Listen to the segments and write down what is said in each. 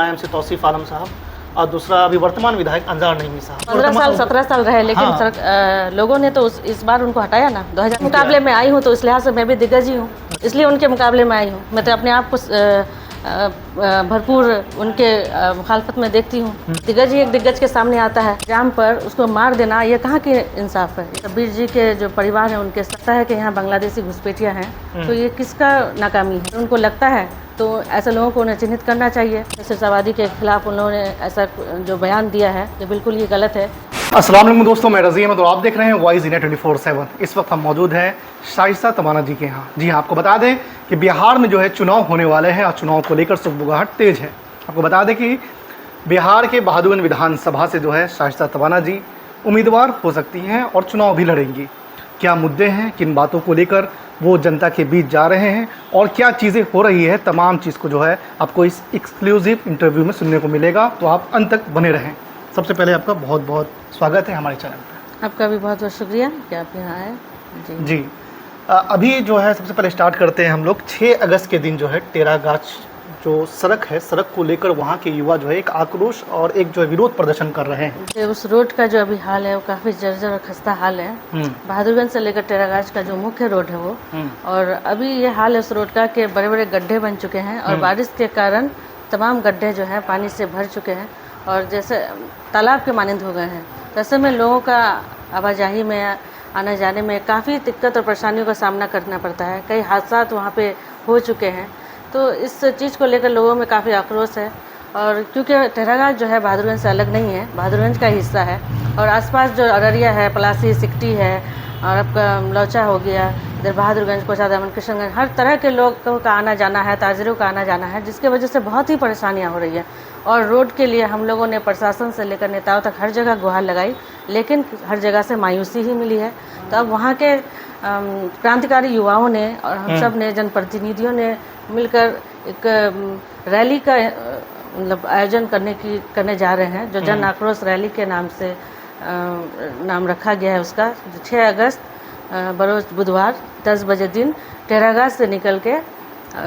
M से तौसीफ आलम साहब और दूसरा अभी वर्तमान विधायक अंजार नईमी साहब। 15 साल 17 साल रहे, लेकिन हाँ। लोगों ने तो इस बार उनको हटाया ना। 2000 मुकाबले में आई हूँ तो इस लिहाज से मैं भी दिग्गज ही हूँ, इसलिए उनके मुकाबले में आई हूँ। मैं तो अपने आप को भरपूर उनके मुखालफत में देखती हूँ। दिग्गज ही एक दिग्गज के सामने आता है, जाम पर उसको मार देना, ये कहाँ की इंसाफ है। कबीर जी के जो परिवार है उनके लगता है कि यहाँ बांग्लादेशी घुसपैठियाँ हैं, तो ये किसका नाकामी है। उनको लगता है तो ऐसे लोगों को उन्हें चिन्हित करना चाहिए। सिरसावादी के खिलाफ उन्होंने ऐसा जो बयान दिया है ये बिल्कुल ही गलत है। अस्सलाम वालेकुम दोस्तों, मैं रज़ी अहमद और आप देख रहे हैं वाइज इंडिया 24/7। इस वक्त हम मौजूद हैं शाइस्ता तमन्ना जी के यहाँ। जी हाँ, आपको बता दें कि बिहार में जो है चुनाव होने वाले हैं और चुनाव को लेकर सुगबुगाहट तेज है। आपको बता दें कि बिहार के बहादुरगंज विधानसभा से जो है शाइस्ता तमन्ना जी उम्मीदवार हो सकती हैं और चुनाव भी लड़ेंगी। क्या मुद्दे हैं, किन बातों को लेकर वो जनता के बीच जा रहे हैं और क्या चीज़ें हो रही है, तमाम चीज़ को जो है आपको इस एक्सक्लूसिव इंटरव्यू में सुनने को मिलेगा, तो आप अंत तक बने रहें। सबसे पहले आपका बहुत बहुत स्वागत है हमारे चैनल पर। आपका भी बहुत बहुत शुक्रिया कि आप यहाँ आए। जी अभी जो है सबसे पहले स्टार्ट करते हैं हम लोग। 6 अगस्त के दिन जो है टेरागाछ जो सड़क है, सड़क को लेकर वहाँ के युवा जो है एक आक्रोश और एक जो है विरोध प्रदर्शन कर रहे हैं। उस रोड का जो अभी हाल है वो काफ़ी जर्जर और खस्ता हाल है। बहादुरगंज से लेकर टेरागाछ का जो मुख्य रोड है वो, और अभी ये हाल है उस रोड का कि बड़े बड़े गड्ढे बन चुके हैं और बारिश के कारण तमाम गड्ढे जो है पानी से भर चुके हैं और जैसे तालाब के मानंद हो गए हैं। तो ऐसे में लोगों का आवाजाही में आने जाने में काफ़ी दिक्कत और परेशानियों का सामना करना पड़ता है। कई हादसा वहाँ पे हो चुके हैं, तो इस चीज़ को लेकर लोगों में काफ़ी आक्रोश है। और क्योंकि टेरागाछ जो है बहादुरगंज से अलग नहीं है, बहादुरगंज का हिस्सा है और आसपास जो अररिया है, पलासी, सिकटी है और आपका लौचा हो गया, इधर बहादुरगंज, कोचादामन, किशनगंज, हर तरह के लोगों का आना जाना है, ताजिरों का आना जाना है, जिसकी वजह से बहुत ही परेशानियाँ हो रही है। और रोड के लिए हम लोगों ने प्रशासन से लेकर नेताओं तक हर जगह गुहार लगाई, लेकिन हर जगह से मायूसी ही मिली है। तो अब वहाँ के क्रांतिकारी युवाओं ने और हम सब ने, जनप्रतिनिधियों ने मिलकर एक रैली का मतलब आयोजन करने जा रहे हैं, जो जन आक्रोश रैली के नाम से नाम रखा गया है उसका। 6 अगस्त बरोज बुधवार 10 बजे दिन टेरागाछ से निकल के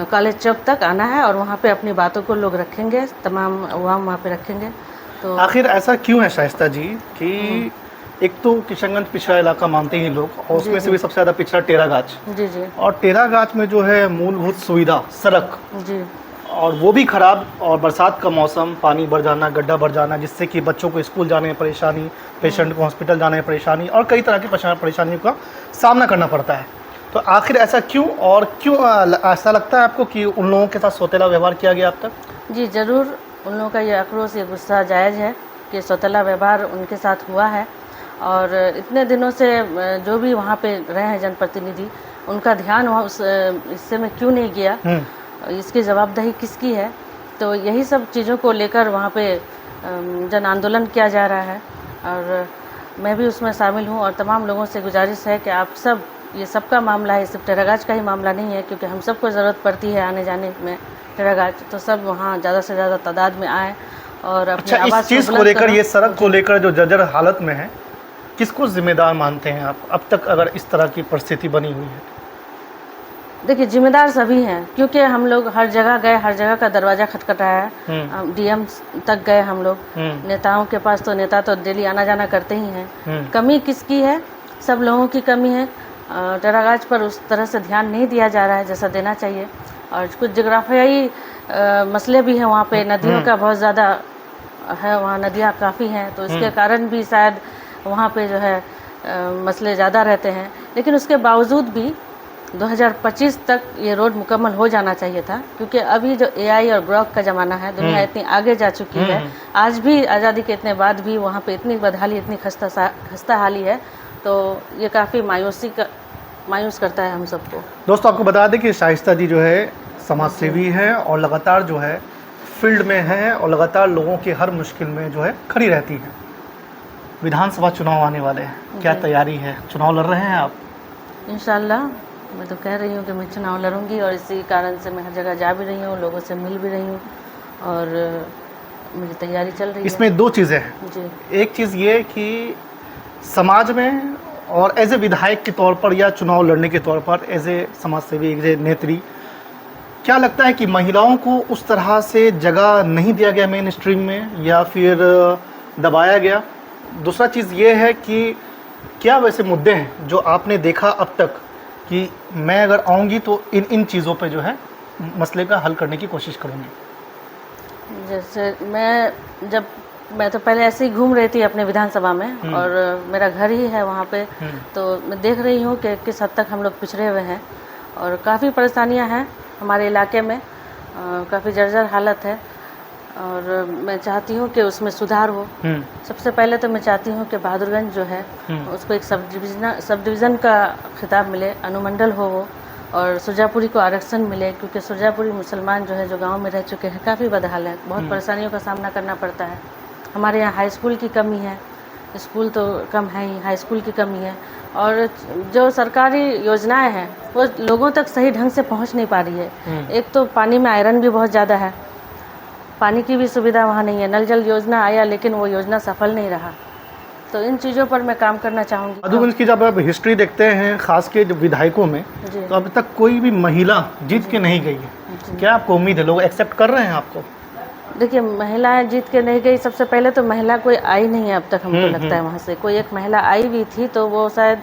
कॉलेज चौक तक आना है और वहाँ पे अपनी बातों को लोग रखेंगे, तमाम अवाम वहाँ पे रखेंगे। तो आखिर ऐसा क्यों है शाइस्ता जी कि एक तो किशनगंज पिछड़ा इलाका मानते ही लोग और उसमें से भी सबसे ज़्यादा पिछड़ा टेरागाछ। जी और टेरागाछ में जो है मूलभूत सुविधा सड़क जी और वो भी ख़राब, और बरसात का मौसम, पानी भर जाना, गड्ढा भर जाना, जिससे कि बच्चों को स्कूल जाने में परेशानी, पेशेंट को हॉस्पिटल जाने में परेशानी और कई तरह की परेशानियों का सामना करना पड़ता है। तो आखिर ऐसा क्यों, और क्यों ऐसा लगता है आपको कि उन लोगों के साथ सौतेला व्यवहार किया गया अब तक? जी ज़रूर, उन लोगों का ये आक्रोश, ये गुस्सा जायज़ है कि सौतेला व्यवहार उनके साथ हुआ है। और इतने दिनों से जो भी वहाँ पे रहे हैं जनप्रतिनिधि, उनका ध्यान वहाँ उस हिस्से में क्यों नहीं गया, इसकी जवाबदेही किसकी है। तो यही सब चीज़ों को लेकर वहाँ पे जन आंदोलन किया जा रहा है और मैं भी उसमें शामिल हूँ। और तमाम लोगों से गुजारिश है कि आप सब, ये सबका मामला है, सिर्फ टेरागाछ का ही मामला नहीं है, क्योंकि हम सबको ज़रूरत पड़ती है आने जाने में टेरागाछ, तो सब वहाँ ज़्यादा से ज़्यादा तादाद में आएँ और अपनी आवाज़ इस चीज़ को लेकर, ये सड़क को लेकर जो जर्जर हालत में है, किसको जिम्मेदार मानते हैं आप अब तक अगर इस तरह की परिस्थिति बनी हुई है? देखिए, जिम्मेदार सभी हैं, क्योंकि हम लोग हर जगह गए, हर जगह का दरवाज़ा खटखटाया, डीएम तक गए हम लोग, नेताओं के पास, तो नेता तो डेली आना जाना करते ही हैं। कमी किसकी है? सब लोगों की कमी है। टेरागाछ पर उस तरह से ध्यान नहीं दिया जा रहा है जैसा देना चाहिए। और कुछ जोग्राफियाई मसले भी हैं वहाँ पे, नदियों का बहुत ज़्यादा है, वहाँ नदियाँ काफ़ी हैं, तो इसके कारण भी शायद वहाँ पे जो है मसले ज़्यादा रहते हैं। लेकिन उसके बावजूद भी 2025 तक ये रोड मुकम्मल हो जाना चाहिए था, क्योंकि अभी जो एआई और ग्रॉक का ज़माना है, दुनिया इतनी आगे जा चुकी है। आज भी आज़ादी के इतने बाद भी वहाँ पे इतनी बदहाली, इतनी खस्ता हाली है, तो ये काफ़ी मायूस करता है हम सबको। दोस्तों, आपको बता दें कि शाइस्ता जी जो है समाज सेवी है और लगातार जो है फील्ड में है और लगातार लोगों की हर मुश्किल में जो है खड़ी रहती है। विधानसभा चुनाव आने वाले हैं, क्या तैयारी है? चुनाव लड़ रहे हैं आप? इंशाल्लाह, मैं तो कह रही हूँ कि मैं चुनाव लड़ूंगी और इसी कारण से मैं हर जगह जा भी रही हूँ, लोगों से मिल भी रही हूँ और मेरी तैयारी चल रही है। इसमें 2 चीज़ें हैं जी। एक चीज़ ये कि समाज में और एज ए विधायक के तौर पर या चुनाव लड़ने के तौर पर, एज ए समाज सेवी, एज ए नेत्री, क्या लगता है कि महिलाओं को उस तरह से जगह नहीं दिया गया मेन स्ट्रीम में, या फिर दबाया गया? दूसरा चीज़ ये है कि क्या वैसे मुद्दे हैं जो आपने देखा अब तक कि मैं अगर आऊँगी तो इन चीज़ों पे जो है मसले का हल करने की कोशिश करूँगी? जैसे मैं तो पहले ऐसे ही घूम रही थी अपने विधानसभा में, और मेरा घर ही है वहाँ पे, तो मैं देख रही हूँ कि किस हद तक हम लोग पिछड़े हुए हैं और काफ़ी परेशानियाँ हैं हमारे इलाके में, काफ़ी जर्जर हालत है, और मैं चाहती हूँ कि उसमें सुधार हो। सबसे पहले तो मैं चाहती हूँ कि बहादुरगंज जो है उसको एक सब डिवीज़न का खिताब मिले, अनुमंडल हो वो, और सुरजापुरी को आरक्षण मिले, क्योंकि सुरजापुरी मुसलमान जो है जो गांव में रह चुके हैं काफ़ी बदहाल है, बहुत परेशानियों का सामना करना पड़ता है। हमारे यहाँ हाई स्कूल की कमी है, स्कूल तो कम है ही, हाई स्कूल की कमी है, और जो सरकारी योजनाएं हैं वो लोगों तक सही ढंग से पहुंच नहीं पा रही है। एक तो पानी में आयरन भी बहुत ज़्यादा है, पानी की भी सुविधा वहाँ नहीं है। नल जल योजना आया लेकिन वो योजना सफल नहीं रहा, तो इन चीज़ों पर मैं काम करना चाहूँगी। बहादुरगंज की जब आप हिस्ट्री देखते हैं खास के विधायकों में, तो अभी तक कोई भी महिला जीत के नहीं गई है। क्या आपको उम्मीद है लोग एक्सेप्ट कर रहे हैं आपको? देखिए, महिलाएं जीत के नहीं गई, सबसे पहले तो महिला कोई आई नहीं है अब तक, हमको लगता है वहाँ से कोई एक महिला आई भी थी तो वो शायद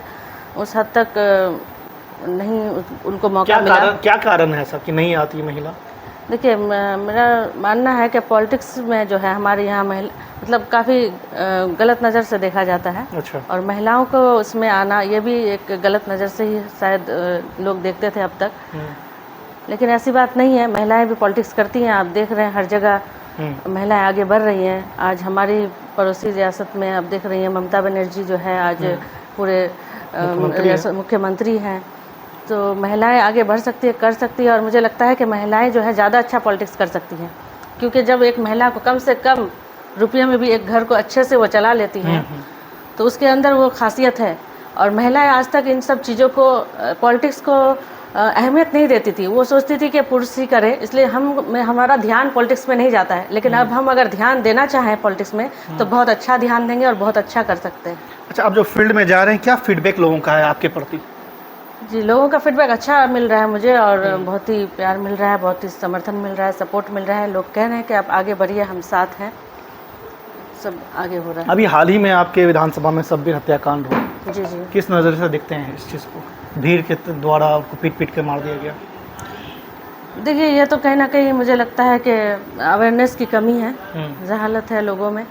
उस हद तक नहीं उनको मौका मिला। क्या कारण है ऐसा कि नहीं आती महिला? देखिए, मेरा मानना है कि पॉलिटिक्स में जो है हमारे यहाँ महिला मतलब काफ़ी गलत नज़र से देखा जाता है। अच्छा। और महिलाओं को उसमें आना ये भी एक गलत नज़र से ही शायद लोग देखते थे अब तक, लेकिन ऐसी बात नहीं है। महिलाएं भी पॉलिटिक्स करती हैं, आप देख रहे हैं हर जगह महिलाएं आगे बढ़ रही हैं। आज हमारी पड़ोसी रियासत में आप देख रही हैं ममता बनर्जी जो है आज पूरे मुख्यमंत्री हैं, तो महिलाएं आगे बढ़ सकती है, कर सकती है, और मुझे लगता है कि महिलाएं जो है ज़्यादा अच्छा पॉलिटिक्स कर सकती हैं, क्योंकि जब एक महिला को कम से कम रुपये में भी एक घर को अच्छे से वो चला लेती हैं तो उसके अंदर वो खासियत है। और महिलाएं आज तक इन सब चीज़ों को, पॉलिटिक्स को अहमियत नहीं देती थी, वो सोचती थी कि पुरुष ही करे, इसलिए हमारा ध्यान पॉलिटिक्स में नहीं जाता है। लेकिन अब हम अगर ध्यान देना चाहें पॉलिटिक्स में तो बहुत अच्छा ध्यान देंगे और बहुत अच्छा कर सकते हैं। अच्छा, आप जो फील्ड में जा रहे हैं, क्या फीडबैक लोगों का है आपके प्रति? जी, लोगों का फीडबैक अच्छा मिल रहा है मुझे, और बहुत ही प्यार मिल रहा है, बहुत ही समर्थन मिल रहा है, सपोर्ट मिल रहा है। लोग कह रहे हैं कि आप आगे बढ़िए, हम साथ हैं, सब आगे हो रहा है। अभी हाल ही में आपके विधानसभा में सब्बीर हत्याकांड हुआ, जी जी, किस नज़र से देखते हैं इस चीज़ को? भीड़ के द्वारा उनको पीट के मार दिया गया। देखिए, ये तो कहीं ना कहीं मुझे लगता है कि अवेयरनेस की कमी है, जहालत है लोगों में,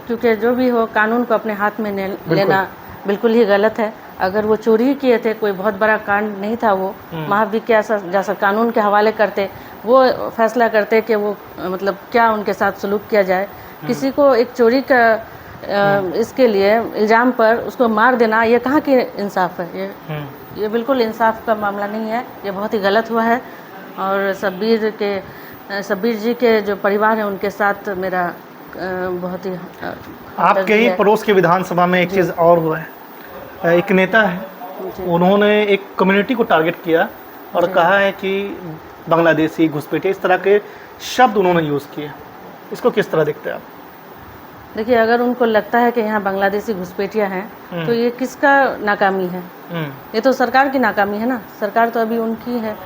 क्योंकि जो भी हो कानून को अपने हाथ में लेना बिल्कुल ही गलत है। अगर वो चोरी ही किए थे, कोई बहुत बड़ा कांड नहीं था, वो महावीर के जैसा कानून के हवाले करते, वो फैसला करते कि वो मतलब क्या उनके साथ सलूक किया जाए। किसी को एक चोरी का इसके लिए इल्ज़ाम पर उसको मार देना, ये कहाँ की इंसाफ है? ये बिल्कुल इंसाफ का मामला नहीं है, ये बहुत ही गलत हुआ है। और सब्बीर जी के जो परिवार है उनके साथ मेरा बहुत ही आपके ही पड़ोस के विधानसभा में एक चीज़ और हुआ है, एक नेता है, उन्होंने एक कम्युनिटी को टारगेट किया और कहा है कि बांग्लादेशी, घुसपैठे, इस तरह के शब्द उन्होंने यूज़ किए। इसको किस तरह देखते हैं आप? देखिए, अगर उनको लगता है कि यहाँ बांग्लादेशी घुसपैठियाँ हैं तो ये किसका नाकामी है? ये तो सरकार की नाकामी है ना, सरकार तो अभी उनकी है,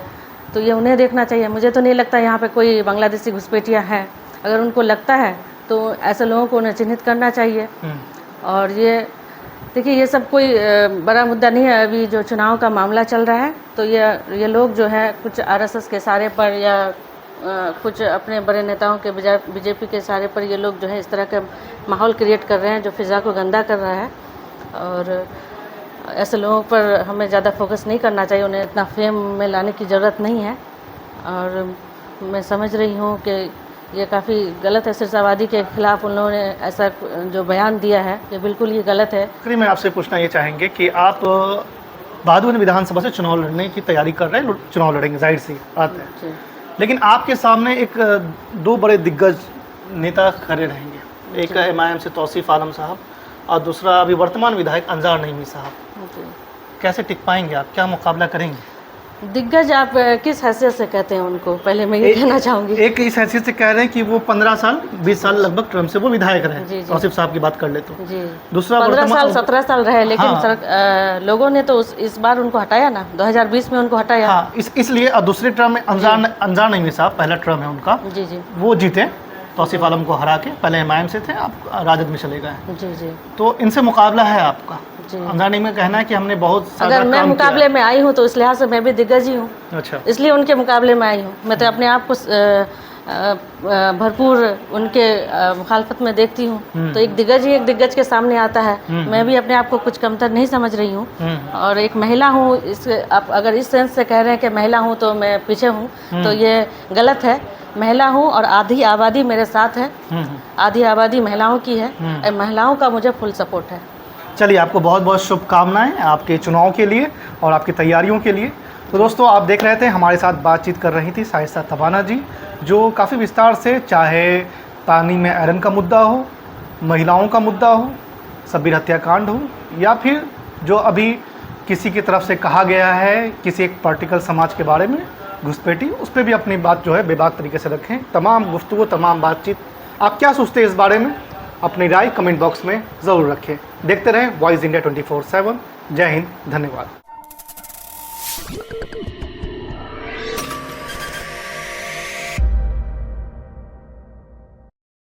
तो ये उन्हें देखना चाहिए। मुझे तो नहीं लगता यहाँ पे कोई बांग्लादेशी घुसपैठियाँ हैं। अगर उनको लगता है तो ऐसे लोगों को उन्हें चिन्हित करना चाहिए। और ये देखिए, ये सब कोई बड़ा मुद्दा नहीं है। अभी जो चुनाव का मामला चल रहा है तो ये लोग जो है कुछ आरएसएस के सहारे पर या कुछ अपने बड़े नेताओं के बीजेपी के सहारे पर ये लोग जो है इस तरह का माहौल क्रिएट कर रहे हैं जो फ़िज़ा को गंदा कर रहा है। और ऐसे लोगों पर हमें ज़्यादा फोकस नहीं करना चाहिए, उन्हें इतना फेम में लाने की ज़रूरत नहीं है। और मैं समझ रही हूँ कि ये काफ़ी गलत है, सिरसावादी के खिलाफ उन लोगों ने ऐसा जो बयान दिया है ये बिल्कुल ही गलत है। फिर मैं आपसे पूछना ये चाहेंगे कि आप बहादुरगंज विधानसभा से चुनाव लड़ने की तैयारी कर रहे हैं, चुनाव लड़ेंगे, जाहिर सी बात है, लेकिन आपके सामने एक दो बड़े दिग्गज नेता खड़े रहेंगे, एक है MIM से तौसीफ आलम साहब और दूसरा अभी वर्तमान विधायक अंजार नईमी साहब। कैसे टिक पाएंगे आप, क्या मुकाबला करेंगे? दिग्गज आप किस हैसियत से कहते हैं उनको, पहले मैं ये कहना चाहूँगी। एक इस हैसियत से कह रहे हैं कि वो 15 साल 20 साल लगभग टर्म से वो विधायक रहे। जी, जी। तौसीफ साहब की बात कर ले तो जी, दूसरा 15 साल 17 साल रहे, लेकिन हाँ। लोगों ने तो इस बार उनको हटाया ना, 2020 में उनको हटाया। हाँ, इसलिए और दूसरे टर्म में अंजार नईमी साहब, पहला टर्म है उनका, जी जी, वो जीते तौसीफ आलम को हरा के। पहले एमआईएम से थे, आप राजद में चले गए। जी जी तो इनसे मुकाबला है आपका। जी। अंजार नईमी का कहना है कि हमने बहुत सारा अगर मैं काम मुकाबले में आई हूँ तो इस लिहाज से मैं भी दिग्गज ही हूँ, किया। अच्छा, इसलिए उनके मुकाबले में आई हूँ। मैं तो अपने आप को भरपूर उनके मुखालफत में देखती हूँ। तो एक दिग्गज ही एक दिग्गज के सामने आता है। मैं भी अपने आप को कुछ कमतर नहीं समझ रही हूँ। और एक महिला हूँ, आप अगर इस सेंस से कह रहे हैं कि महिला हूँ तो मैं पीछे हूँ, तो ये गलत है। महिला हूँ और आधी आबादी मेरे साथ है, आधी आबादी महिलाओं की है, और महिलाओं का मुझे फुल सपोर्ट है। चलिए, आपको बहुत बहुत शुभकामनाएं आपके चुनाव के लिए और आपकी तैयारियों के लिए। तो दोस्तों, आप देख रहे थे, हमारे साथ बातचीत कर रही थी शाइस्ता तबाना जी, जो काफ़ी विस्तार से, चाहे पानी में आयरन का मुद्दा हो, महिलाओं का मुद्दा हो, शब्बीर हत्याकांड हो, या फिर जो अभी किसी की तरफ से कहा गया है किसी एक पार्टिकल समाज के बारे में घुसपैठी, उस पर भी अपनी बात जो है बेबाक तरीके से रखें। तमाम गुफ्तगू, तमाम बातचीत, आप क्या सोचते हैं इस बारे में, अपनी राय कमेंट बॉक्स में ज़रूर रखें। देखते रहें वॉइस इंडिया 24/7। जय हिंद, धन्यवाद।